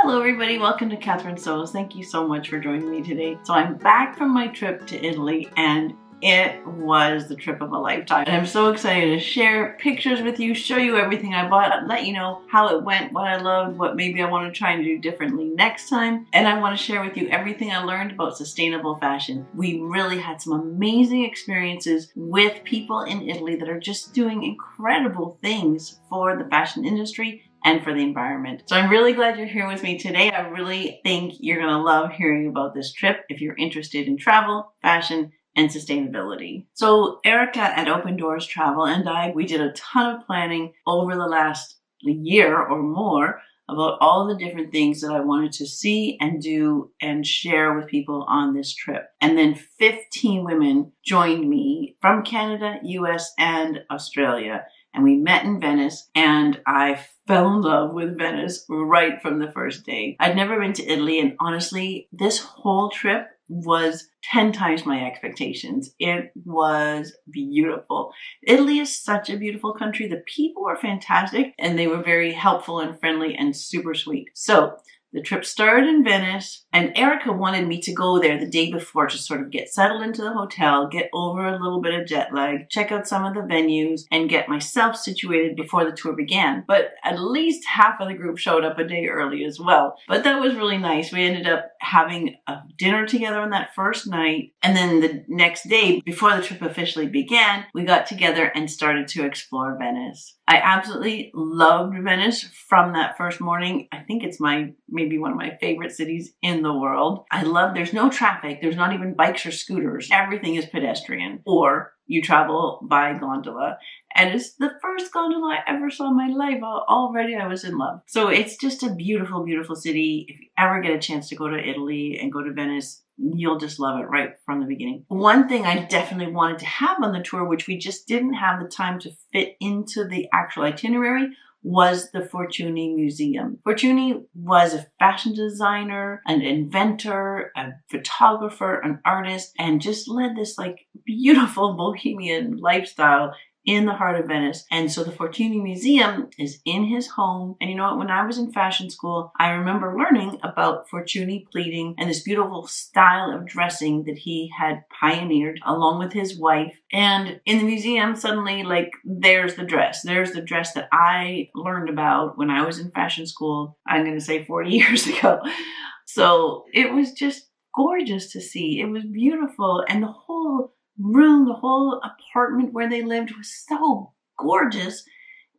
Hello everybody, welcome to Catherine Sews. Thank you so much for joining me today. So I'm back from my trip to Italy and it was the trip of a lifetime. And I'm so excited to share pictures with you, show you everything I bought, let you know how it went, what I loved, what maybe I want to try and do differently next time. And I want to share with you everything I learned about sustainable fashion. We really had some amazing experiences with people in Italy that are just doing incredible things for the fashion industry and for the environment. So I'm really glad you're here with me today. I really think you're gonna love hearing about this trip if you're interested in travel, fashion, and sustainability. So Erica at Open Doors Travel and we did a ton of planning over the last year or more about all the different things that I wanted to see and do and share with people on this trip. And then 15 women joined me from Canada, US, and Australia. And we met in Venice, and I fell in love with Venice right from the first day. I'd never been to Italy, and honestly, this whole trip was 10 times my expectations. It was beautiful. Italy is such a beautiful country. The people were fantastic, and they were very helpful and friendly and super sweet. So the trip started in Venice, and Erica wanted me to go there the day before to sort of get settled into the hotel, get over a little bit of jet lag, check out some of the venues, and get myself situated before the tour began. But at least half of the group showed up a day early as well. But that was really nice. We ended up having a dinner together on that first night, and then the next day, before the trip officially began, we got together and started to explore Venice. I absolutely loved Venice from that first morning. I think it's maybe one of my favorite cities in the world. I love, there's no traffic. There's not even bikes or scooters. Everything is pedestrian, or you travel by gondola. And it's the first gondola I ever saw in my life. Already I was in love. So it's just a beautiful, beautiful city. If you ever get a chance to go to Italy and go to Venice, you'll just love it right from the beginning. One thing I definitely wanted to have on the tour, which we just didn't have the time to fit into the actual itinerary, was the Fortuny Museum. Fortuny was a fashion designer, an inventor, a photographer, an artist, and just led this like beautiful bohemian lifestyle in the heart of Venice. And so the Fortuny Museum is in his home. And you know what? When I was in fashion school, I remember learning about Fortuny pleating and this beautiful style of dressing that he had pioneered along with his wife. And in the museum, suddenly, like, there's the dress. There's the dress that I learned about when I was in fashion school, I'm going to say 40 years ago. So it was just gorgeous to see. It was beautiful. And the whole room, the whole apartment where they lived was so gorgeous,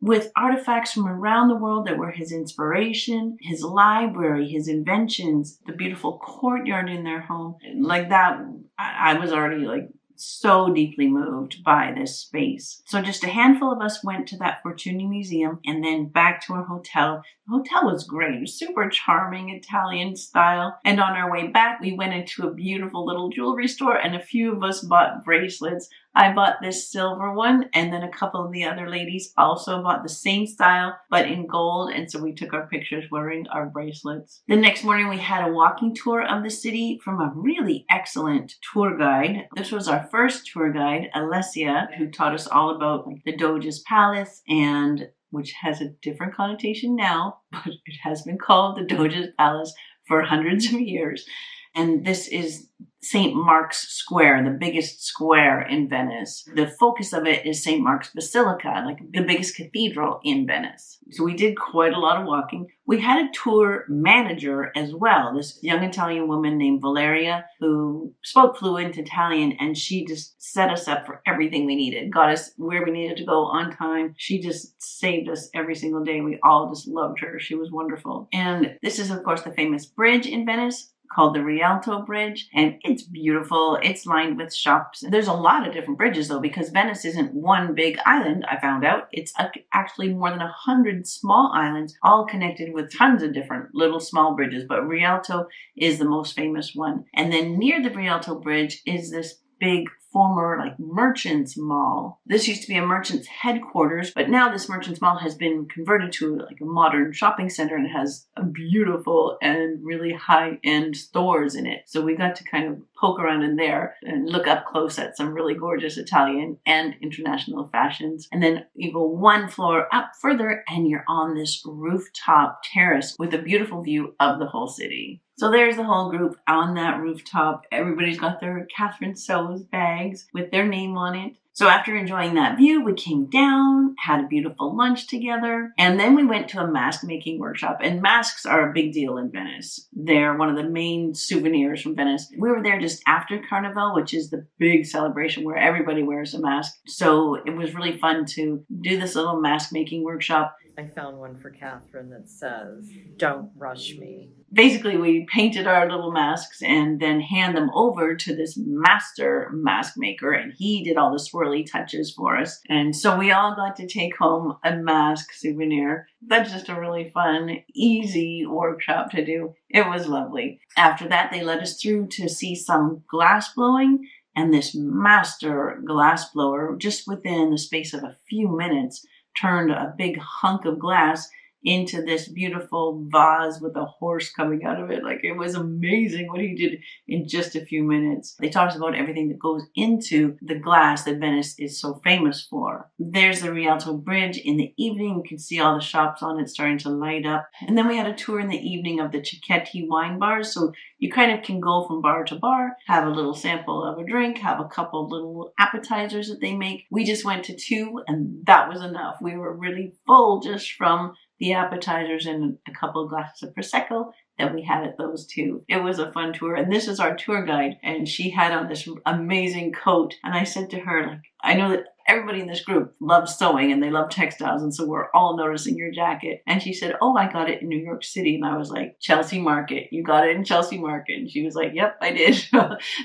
with artifacts from around the world that were his inspiration, his library, his inventions, the beautiful courtyard in their home. Like that, I was already like so deeply moved by this space. So just a handful of us went to that Fortuny Museum and then back to our hotel. The hotel was great. It was super charming, Italian style. And on our way back, we went into a beautiful little jewelry store and a few of us bought bracelets. I bought this silver one, and then a couple of the other ladies also bought the same style, but in gold. And so we took our pictures wearing our bracelets. The next morning, we had a walking tour of the city from a really excellent tour guide. This was our first tour guide, Alessia, who taught us all about like the Doge's Palace, and which has a different connotation now, but it has been called the Doge's Palace for hundreds of years. And this is St. Mark's Square, the biggest square in Venice. The focus of it is St. Mark's Basilica, like the biggest cathedral in Venice. So we did quite a lot of walking. We had a tour manager as well, this young Italian woman named Valeria, who spoke fluent Italian, and she just set us up for everything we needed, got us where we needed to go on time. She just saved us every single day. We all just loved her. She was wonderful. And this is, of course, the famous bridge in Venice, called the Rialto Bridge, and it's beautiful. It's lined with shops. There's a lot of different bridges though, because Venice isn't one big island, I found out. It's actually more than 100 small islands, all connected with tons of different little small bridges, but Rialto is the most famous one. And then near the Rialto Bridge is this big former like merchants mall. This used to be a merchant's headquarters, but now this merchant's mall has been converted to like a modern shopping center and has a beautiful and really high-end stores in it. So we got to kind of poke around in there and look up close at some really gorgeous Italian and international fashions. And then you go one floor up further and you're on this rooftop terrace with a beautiful view of the whole city. So there's the whole group on that rooftop. Everybody's got their Catherine So's bags with their name on it. So after enjoying that view, we came down, had a beautiful lunch together, and then we went to a mask making workshop. And masks are a big deal in Venice. They're one of the main souvenirs from Venice. We were there just after Carnival, which is the big celebration where everybody wears a mask. So it was really fun to do this little mask making workshop. I found one for Catherine that says, "Don't rush me." Basically, we painted our little masks and then hand them over to this master mask maker, and he did all the swirly touches for us. And so we all got to take home a mask souvenir. That's just a really fun, easy workshop to do. It was lovely. After that, they led us through to see some glass blowing, and this master glass blower, just within the space of a few minutes, turned a big hunk of glass into this beautiful vase with a horse coming out of it. Like, it was amazing what he did in just a few minutes. They talked about everything that goes into the glass that Venice is so famous for. There's the Rialto Bridge. In the evening, you can see all the shops on it starting to light up. And then we had a tour in the evening of the Cicchetti wine bars. So you kind of can go from bar to bar, have a little sample of a drink, have a couple little appetizers that they make. We just went to 2 and that was enough. We were really full just from the appetizers and a couple of glasses of Prosecco that we had at those 2. It was a fun tour. And this is our tour guide. And she had on this amazing coat. And I said to her, like, I know that everybody in this group loves sewing and they love textiles. And so we're all noticing your jacket. And she said, "Oh, I got it in New York City." And I was like, "Chelsea Market. You got it in Chelsea Market." And she was like, "Yep, I did."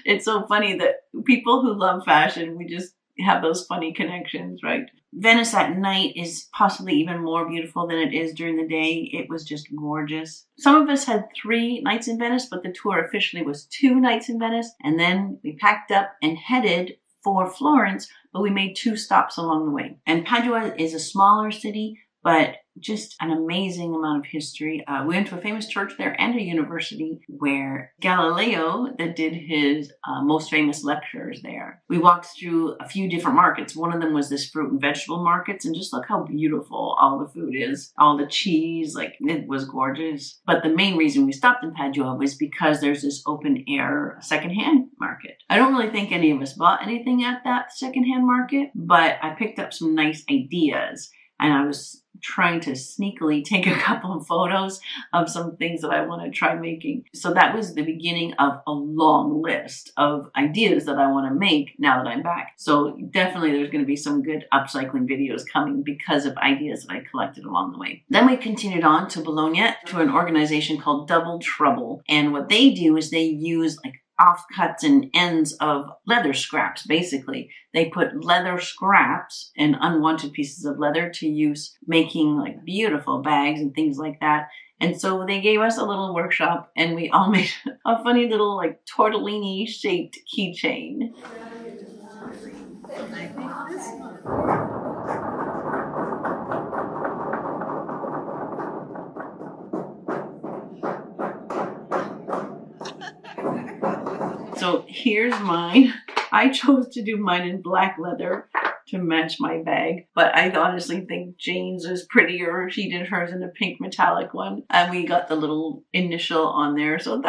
It's so funny that people who love fashion, we just have those funny connections, right? Venice at night is possibly even more beautiful than it is during the day. It was just gorgeous. Some of us had 3 nights in Venice, but the tour officially was 2 nights in Venice. And then we packed up and headed for Florence, but we made 2 stops along the way. And Padua is a smaller city, but just an amazing amount of history. We went to a famous church there and a university where Galileo that did his most famous lectures there. We walked through a few different markets. One of them was this fruit and vegetable markets, and just look how beautiful all the food is. All the cheese, like, it was gorgeous. But the main reason we stopped in Padua was because there's this open air secondhand market. I don't really think any of us bought anything at that secondhand market, but I picked up some nice ideas. And I was trying to sneakily take a couple of photos of some things that I want to try making. So that was the beginning of a long list of ideas that I want to make now that I'm back. So definitely there's going to be some good upcycling videos coming because of ideas that I collected along the way. Then we continued on to Bologna to an organization called Double Trouble. And what they do is they use like offcuts and ends of leather scraps. Basically, they put leather scraps and unwanted pieces of leather to use making like beautiful bags and things like that. And so they gave us a little workshop and we all made a funny little like tortellini shaped keychain. So here's mine. I chose to do mine in black leather to match my bag, but I honestly think Jane's is prettier. She did hers in a pink metallic one, and we got the little initial on there. So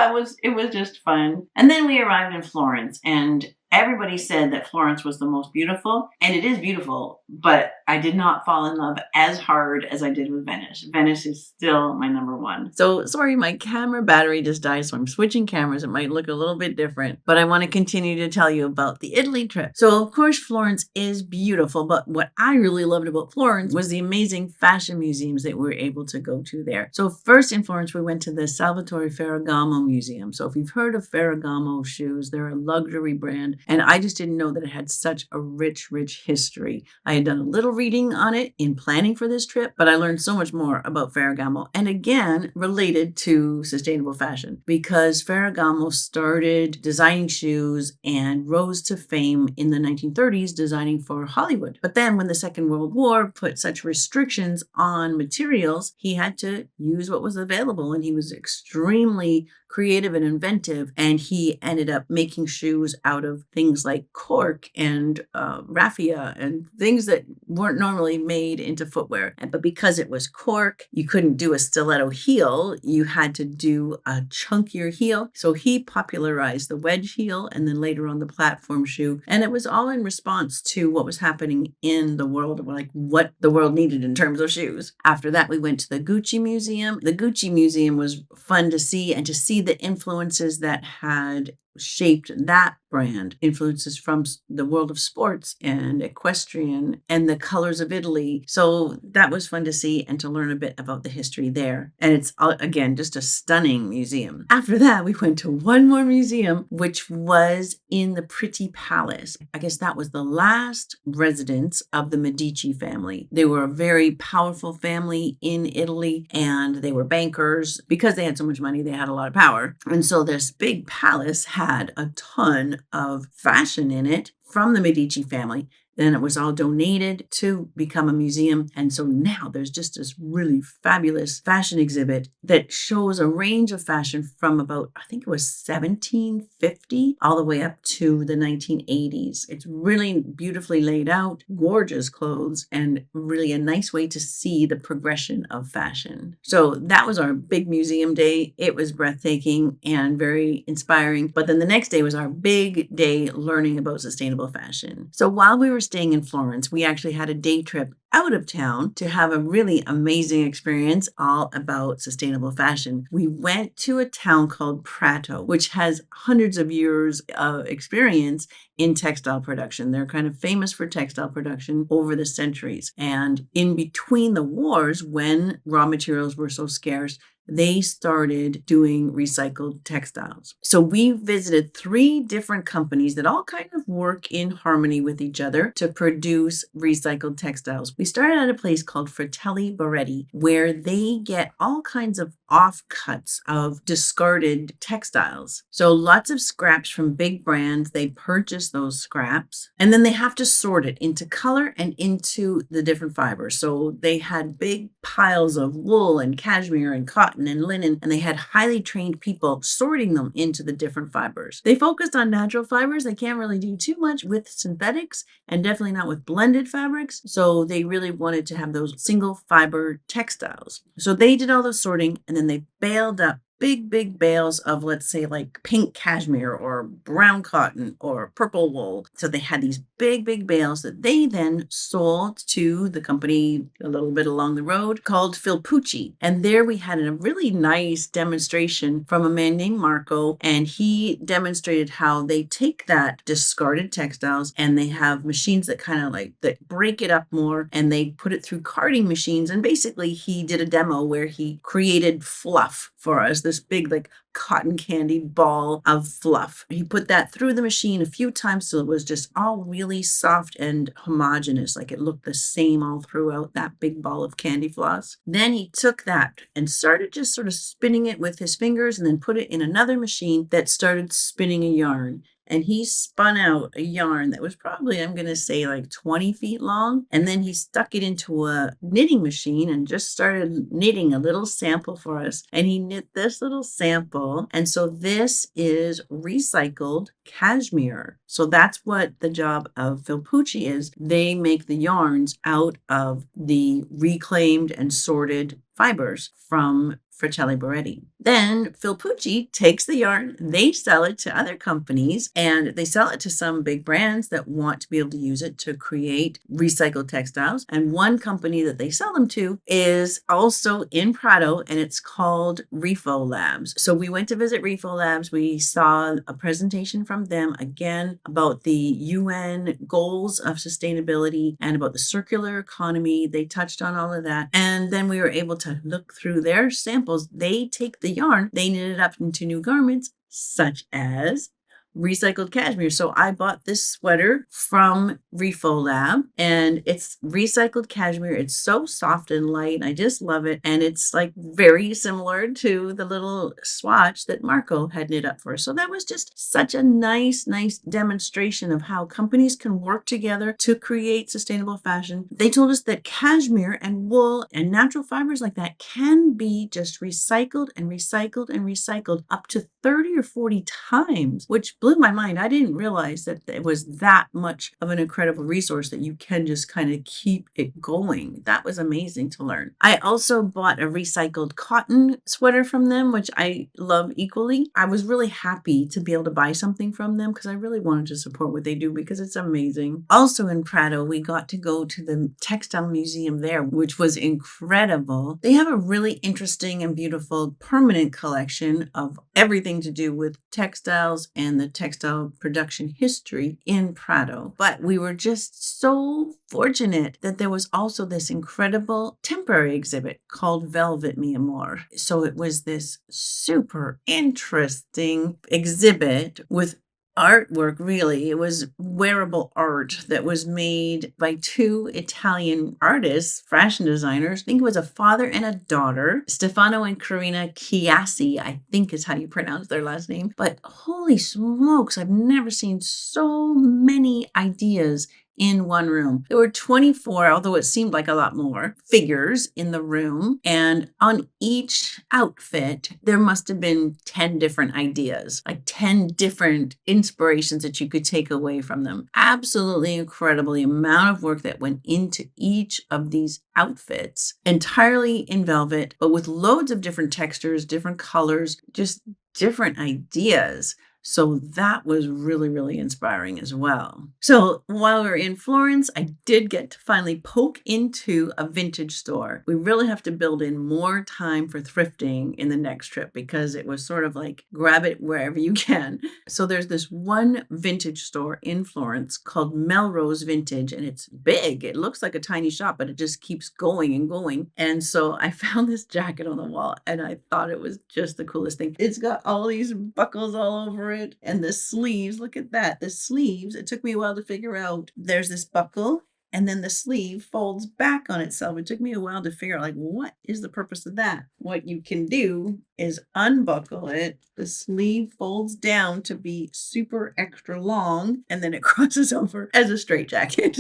it was just fun. And then we arrived in Florence, and everybody said that Florence was the most beautiful, and it is beautiful, but I did not fall in love as hard as I did with Venice. Venice is still my number 1. So sorry, my camera battery just died, so I'm switching cameras. It might look a little bit different, but I want to continue to tell you about the Italy trip. So of course, Florence is beautiful, but what I really loved about Florence was the amazing fashion museums that we were able to go to there. So first in Florence, we went to the Salvatore Ferragamo Museum. So if you've heard of Ferragamo shoes, they're a luxury brand. And I just didn't know that it had such a rich, rich history. I had done a little reading on it in planning for this trip, but I learned so much more about Ferragamo, and again, related to sustainable fashion, because Ferragamo started designing shoes and rose to fame in the 1930s designing for Hollywood. But then when the Second World War put such restrictions on materials, he had to use what was available, and he was extremely creative and inventive, and he ended up making shoes out of things like cork and raffia and things that weren't normally made into footwear. But because it was cork, you couldn't do a stiletto heel. You had to do a chunkier heel. So he popularized the wedge heel and then later on the platform shoe. And it was all in response to what was happening in the world, like what the world needed in terms of shoes. After that, we went to the Gucci Museum. The Gucci Museum was fun to see, and to see the influences that had shaped that brand, influences from the world of sports and equestrian and the colors of Italy. So that was fun to see and to learn a bit about the history there. And it's, again, just a stunning museum. After that, we went to one more museum, which was in the Pretty Palace. I guess that was the last residence of the Medici family. They were a very powerful family in Italy, and they were bankers. Because they had so much money, they had a lot of power. And so this big palace had a ton of fashion in it from the Medici family. Then it was all donated to become a museum. And so now there's just this really fabulous fashion exhibit that shows a range of fashion from about, I think it was 1750 all the way up to the 1980s. It's really beautifully laid out, gorgeous clothes, and really a nice way to see the progression of fashion. So that was our big museum day. It was breathtaking and very inspiring. But then the next day was our big day learning about sustainable fashion. So while we were staying in Florence, we actually had a day trip out of town to have a really amazing experience all about sustainable fashion. We went to a town called Prato, which has hundreds of years of experience in textile production. They're kind of famous for textile production over the centuries. And in between the wars, when raw materials were so scarce, they started doing recycled textiles. So we visited 3 different companies that all kind of work in harmony with each other to produce recycled textiles. We started at a place called Fratelli Boretti, where they get all kinds of offcuts of discarded textiles. So lots of scraps from big brands. They purchase those scraps, and then they have to sort it into color and into the different fibers. So they had big piles of wool and cashmere and cotton and linen, and they had highly trained people sorting them into the different fibers. They focused on natural fibers. They can't really do too much with synthetics, and definitely not with blended fabrics. So they really wanted to have those single fiber textiles. So they did all the sorting, and then they baled up big bales of, let's say, like pink cashmere or brown cotton or purple wool. So they had these big bales that they then sold to the company a little bit along the road called Filpucci. And there we had a really nice demonstration from a man named Marco, and he demonstrated how they take that discarded textiles and they have machines that kind of like that break it up more, and they put it through carding machines. And basically he did a demo where he created fluff for us, this big like cotton candy ball of fluff. He put that through the machine a few times so it was just all really soft and homogeneous, like it looked the same all throughout that big ball of candy floss. Then he took that and started just sort of spinning it with his fingers, and then put it in another machine that started spinning a yarn. And he spun out a yarn that was probably, I'm going to say, like 20 feet long. And then he stuck it into a knitting machine and just started knitting a little sample for us. And he knit this little sample. And so this is recycled cashmere. So that's what the job of Filpucci is. They make the yarns out of the reclaimed and sorted fibers from Fratelli Boretti. Then Filpucci takes the yarn, they sell it to other companies, and they sell it to some big brands that want to be able to use it to create recycled textiles. And one company that they sell them to is also in Prato, and it's called Refo Labs. So we went to visit Refo Labs. We saw a presentation from them again about the UN goals of sustainability and about the circular economy. They touched on all of that. And then we were able to look through their samples. They take the yarn, they knit it up into new garments, such as recycled cashmere. So I bought this sweater from Refo Lab, and it's recycled cashmere. It's so soft and light. I just love it. And it's like very similar to the little swatch that Marco had knit up for us. So that was just such a nice demonstration of how companies can work together to create sustainable fashion. They told us that cashmere and wool and natural fibers like that can be just recycled and recycled and recycled up to 30 or 40 times, which blew my mind. I didn't realize that it was that much of an incredible resource that you can just kind of keep it going. That was amazing to learn. I also bought a recycled cotton sweater from them, which I love equally. I was really happy to be able to buy something from them because I really wanted to support what they do because it's amazing. Also in Prato, we got to go to the textile museum there, which was incredible. They have a really interesting and beautiful permanent collection of everything to do with textiles and the textile production history in Prato. But we were just so fortunate that there was also this incredible temporary exhibit called Velvet Mi Amor. So it was this super interesting exhibit with artwork, really. It was wearable art that was made by two Italian artists, fashion designers. I think it was a father and a daughter, Stefano and Carina Chiasi, I think is how you pronounce their last name. But holy smokes, I've never seen so many ideas in one room. There were 24, although it seemed like a lot more, figures in the room. And on each outfit, there must have been 10 different ideas, like 10 different inspirations that you could take away from them. Absolutely incredible the amount of work that went into each of these outfits, entirely in velvet, but with loads of different textures, different colors, just different ideas. So that was really inspiring as well. So while we were in Florence, I did get to finally poke into a vintage store. We really have to build in more time for thrifting in the next trip because it was sort of like grab it wherever you can. So there's this one vintage store in Florence called Melrose Vintage, and it's big. It looks like a tiny shop, but it just keeps going and going. And so I found this jacket on the wall and I thought it was just the coolest thing. It's got all these buckles all over it, and the sleeves, look at that. The sleeves, it took me a while to figure out. There's this buckle and then the sleeve folds back on itself. It took me a while to figure out, like, what is the purpose of that? What you can do is unbuckle it. The sleeve folds down to be super extra long, and then it crosses over as a straight jacket.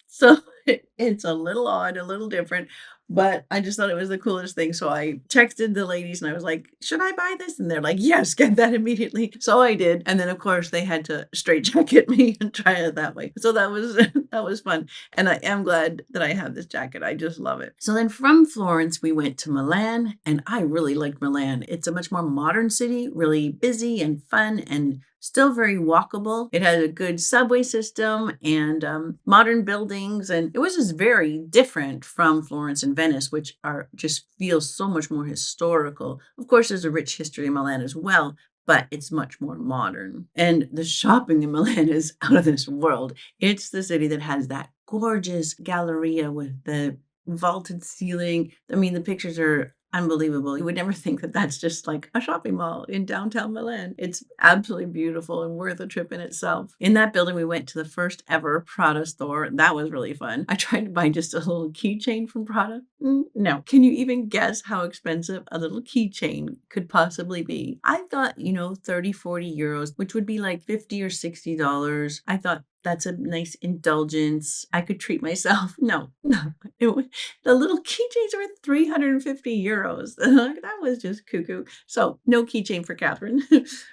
So it's a little odd, a little different, but I just thought it was the coolest thing. So I texted the ladies and I was like, should I buy this? And they're like, yes, get that immediately. So I did. And then of course they had to straight jacket me and try it that way. So that was fun. And I am glad that I have this jacket. I just love it. So then from Florence, we went to Milan, and I really liked Milan. It's a much more modern city, really busy and fun and still very walkable. It had a good subway system and modern buildings, and it was just very different from Florence and Venice, which are just feel so much more historical. Of course, there's a rich history in Milan as well, but it's much more modern. And the shopping in Milan is out of this world. It's the city that has that gorgeous galleria with the vaulted ceiling. I mean, the pictures are unbelievable. You would never think that that's just like a shopping mall in downtown Milan. It's absolutely beautiful and worth a trip in itself. In that building, we went to the first ever Prada store. That was really fun. I tried to buy just a little keychain from Prada. No. Can you even guess how expensive a little keychain could possibly be? I thought, 30, 40 euros, which would be like $50 or $60. I thought, that's a nice indulgence. I could treat myself. No. The little keychains were 350 euros. That was just cuckoo. So no keychain for Catherine.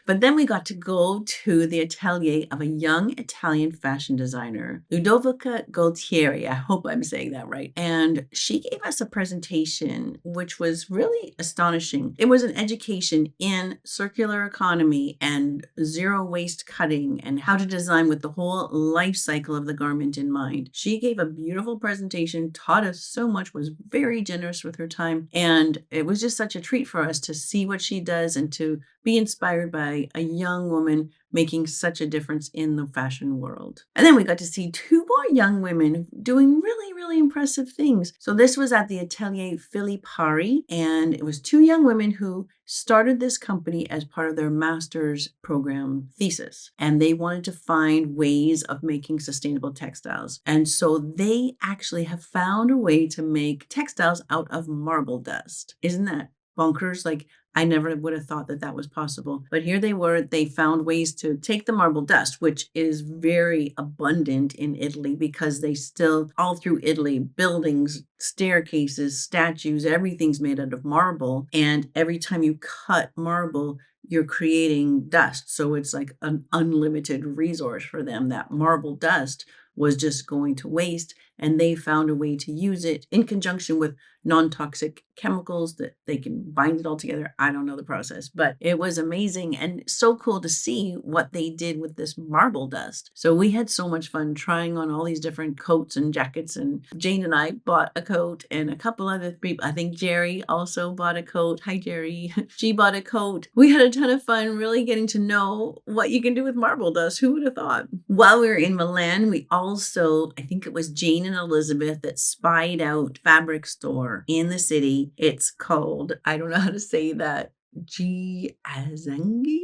But then we got to go to the atelier of a young Italian fashion designer, Ludovica Gualtieri. I hope I'm saying that right. And she gave us a presentation, which was really astonishing. It was an education in circular economy and zero waste cutting and how to design with the whole life cycle of the garment in mind. She gave a beautiful presentation, taught us so much, was very generous with her time, and it was just such a treat for us to see what she does and to be inspired by a young woman making such a difference in the fashion world. And then we got to see 2 more young women doing really, really impressive things. So this was at the Atelier Filippari, and it was 2 young women who started this company as part of their master's program thesis. And they wanted to find ways of making sustainable textiles. And so they actually have found a way to make textiles out of marble dust. Isn't that bonkers? Like, I never would have thought that that was possible. But here they were. They found ways to take the marble dust, which is very abundant in Italy because they still, all through Italy, buildings, staircases, statues, everything's made out of marble. And every time you cut marble, you're creating dust. So it's like an unlimited resource for them. That marble dust was just going to waste, and they found a way to use it in conjunction with non-toxic chemicals that they can bind it all together. I don't know the process, but it was amazing and so cool to see what they did with this marble dust. So we had so much fun trying on all these different coats and jackets, and Jane and I bought a coat, and a couple other people, I think Jerry also bought a coat. Hi, Jerry. She bought a coat. We had a ton of fun really getting to know what you can do with marble dust. Who would have thought? While we were in Milan, we also, I think it was Jane and Elizabeth that spied out fabric store in the city. It's called, I don't know how to say that, G Azangi?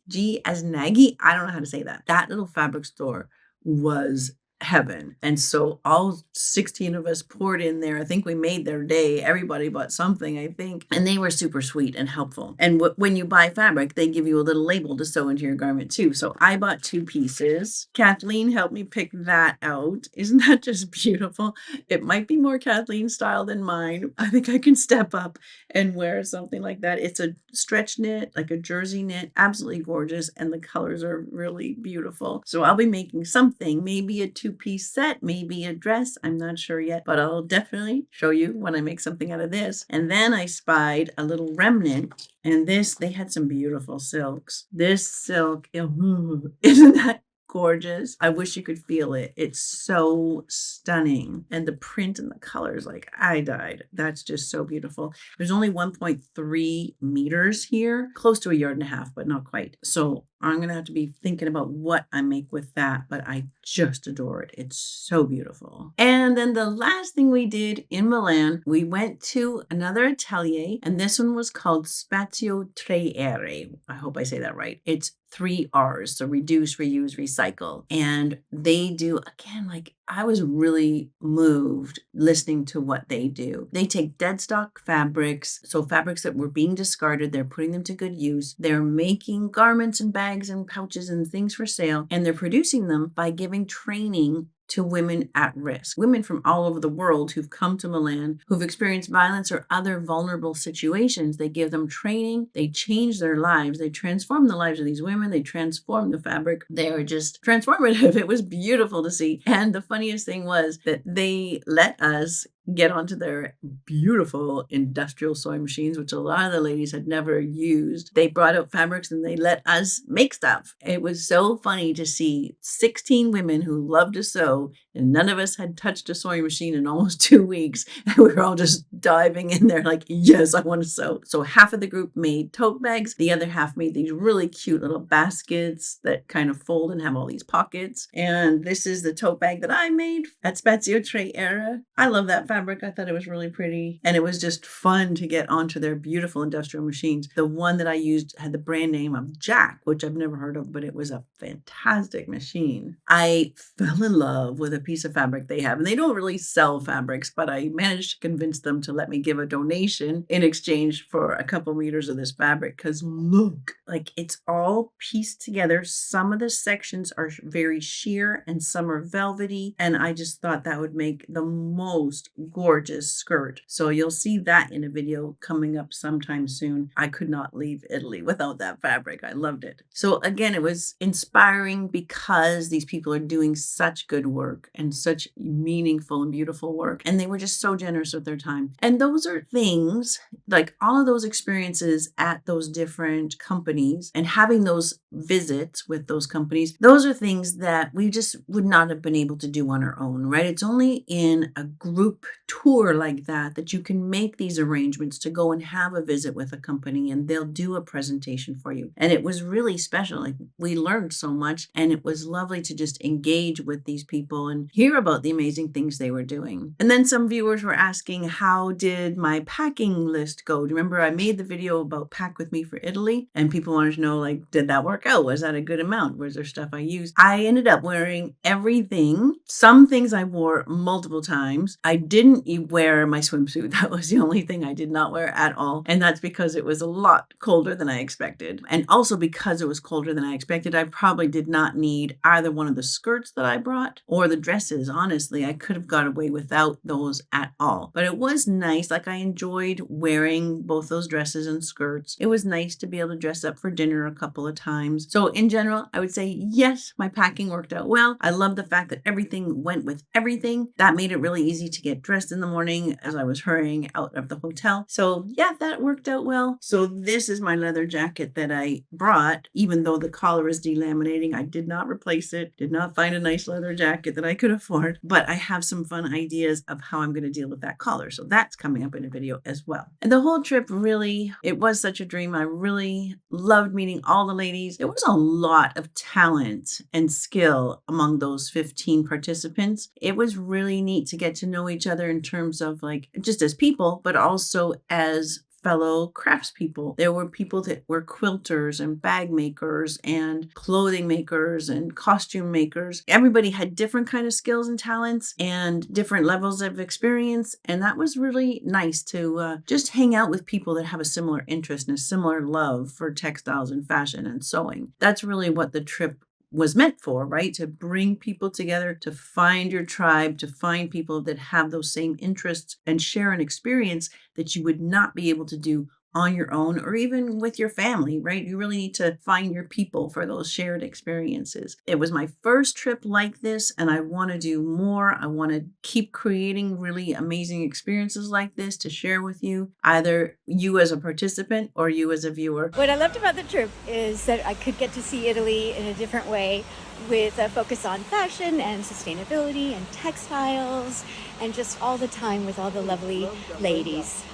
G Aznagi? I don't know how to say that. That little fabric store was heaven. And so all 16 of us poured in there. I think we made their day. Everybody bought something, I think. And they were super sweet and helpful. And when you buy fabric, they give you a little label to sew into your garment too. So I bought 2 pieces. Kathleen helped me pick that out. Isn't that just beautiful? It might be more Kathleen style than mine. I think I can step up and wear something like that. It's a stretch knit, like a jersey knit, absolutely gorgeous. And the colors are really beautiful. So I'll be making something, maybe a 2-piece set, maybe a dress. I'm not sure yet, but I'll definitely show you when I make something out of this. And then I spied a little remnant, and this, they had some beautiful silks. This silk, isn't that gorgeous? I wish you could feel it. It's so stunning. And the print and the colors, like I died. That's just so beautiful. There's only 1.3 meters here, close to 1.5 yards, but not quite. So I'm going to have to be thinking about what I make with that, but I just adore it. It's so beautiful. And then the last thing we did in Milan, we went to another atelier, and this one was called Spazio 3R. I hope I say that right. It's 3 R's, so reduce, reuse, recycle. And they do, again, like I was really moved listening to what they do. They take dead stock fabrics, so fabrics that were being discarded, they're putting them to good use. They're making garments and bags and pouches and things for sale, and they're producing them by giving training to women at risk, women from all over the world who've come to Milan, who've experienced violence or other vulnerable situations. They give them training, they change their lives, they transform the lives of these women, they transform the fabric. They are just transformative. It was beautiful to see. And the funniest thing was that they let us get onto their beautiful industrial sewing machines, which a lot of the ladies had never used. They brought out fabrics and they let us make stuff. It was so funny to see 16 women who love to sew, and none of us had touched a sewing machine in almost 2 weeks. And we were all just diving in there like, yes, I want to sew. So half of the group made tote bags. The other half made these really cute little baskets that kind of fold and have all these pockets. And this is the tote bag that I made at Spazio 3R. I love that fabric. I thought it was really pretty, and it was just fun to get onto their beautiful industrial machines. The one that I used had the brand name of Jack, which I've never heard of, but it was a fantastic machine. I fell in love with a piece of fabric they have, and they don't really sell fabrics, but I managed to convince them to let me give a donation in exchange for a couple meters of this fabric, because look, like it's all pieced together. Some of the sections are very sheer and some are velvety, and I just thought that would make the most gorgeous skirt. So you'll see that in a video coming up sometime soon. I could not leave Italy without that fabric. I loved it. So again, it was inspiring because these people are doing such good work and such meaningful and beautiful work. And they were just so generous with their time. And those are things, like all of those experiences at those different companies and having those visits with those companies, those are things that we just would not have been able to do on our own, right? It's only in a group tour like that you can make these arrangements to go and have a visit with a company and they'll do a presentation for you. And it was really special. Like, we learned so much, and it was lovely to just engage with these people and hear about the amazing things they were doing. And then some viewers were asking, how did my packing list go? Do you remember I made the video about Pack With Me for Italy? And people wanted to know, like, did that work out? Was that a good amount? Was there stuff I used? I ended up wearing everything. Some things I wore multiple times. I didn't wear my swimsuit. That was the only thing I did not wear at all. And that's because it was a lot colder than I expected. And also because it was colder than I expected, I probably did not need either one of the skirts that I brought or the dresses. Honestly, I could have got away without those at all. But it was nice. Like, I enjoyed wearing both those dresses and skirts. It was nice to be able to dress up for dinner a couple of times. So in general, I would say yes, my packing worked out well. I love the fact that everything went with everything. That made it really easy to get dressed in the morning as I was hurrying out of the hotel. So yeah, that worked out well. So this is my leather jacket that I brought. Even though the collar is delaminating, I did not replace it, did not find a nice leather jacket that I could afford, but I have some fun ideas of how I'm going to deal with that collar. So that's coming up in a video as well. And the whole trip, really, it was such a dream. I really loved meeting all the ladies. There was a lot of talent and skill among those 15 participants. It was really neat to get to know each other in terms of, like, just as people, but also as fellow craftspeople. There were people that were quilters and bag makers and clothing makers and costume makers. Everybody had different kind of skills and talents and different levels of experience. And that was really nice to just hang out with people that have a similar interest and a similar love for textiles and fashion and sewing. That's really what the trip was meant for, right? To bring people together, to find your tribe, to find people that have those same interests and share an experience that you would not be able to do on your own or even with your family, right? You really need to find your people for those shared experiences. It was my first trip like this, and I want to do more. I want to keep creating really amazing experiences like this to share with you, either you as a participant or you as a viewer. What I loved about the trip is that I could get to see Italy in a different way, with a focus on fashion and sustainability and textiles, and just all the time with all the lovely ladies.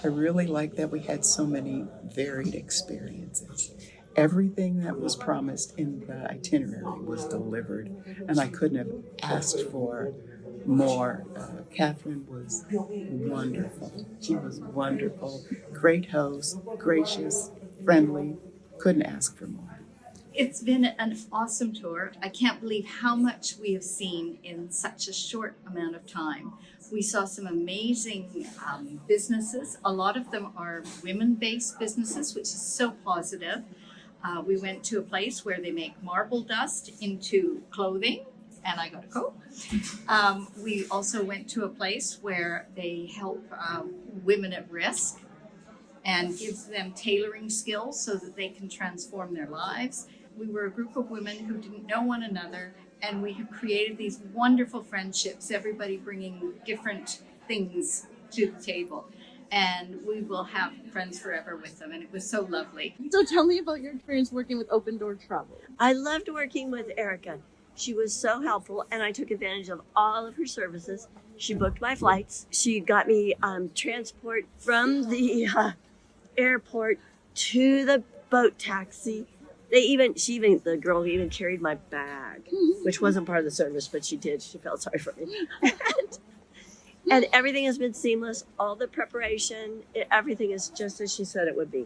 I really like that we had so many varied experiences. Everything that was promised in the itinerary was delivered, and I couldn't have asked for more. Catherine was wonderful. She was wonderful, great host, gracious, friendly. Couldn't ask for more. It's been an awesome tour. I can't believe how much we have seen in such a short amount of time. We saw some amazing businesses. A lot of them are women-based businesses, which is so positive. We went to a place where they make marble dust into clothing, and I got a coat. We also went to a place where they help women at risk and gives them tailoring skills so that they can transform their lives. We were a group of women who didn't know one another, and we have created these wonderful friendships, everybody bringing different things to the table. And we will have friends forever with them, and it was so lovely. So tell me about your experience working with Open Door Travel. I loved working with Erica. She was so helpful, and I took advantage of all of her services. She booked my flights. She got me transport from the airport to the boat taxi. The girl even carried my bag, which wasn't part of the service, but she did. She felt sorry for me. And everything has been seamless. All the preparation, everything is just as she said it would be.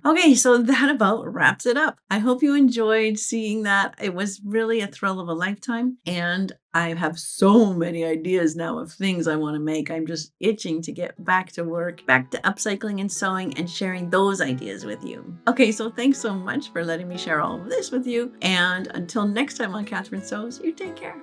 Okay, so that about wraps it up. I hope you enjoyed seeing that. It was really a thrill of a lifetime, and I have so many ideas now of things I want to make. I'm just itching to get back to work, back to upcycling and sewing and sharing those ideas with you. Okay, so thanks so much for letting me share all of this with you. And until next time on Catherine Sews, you take care.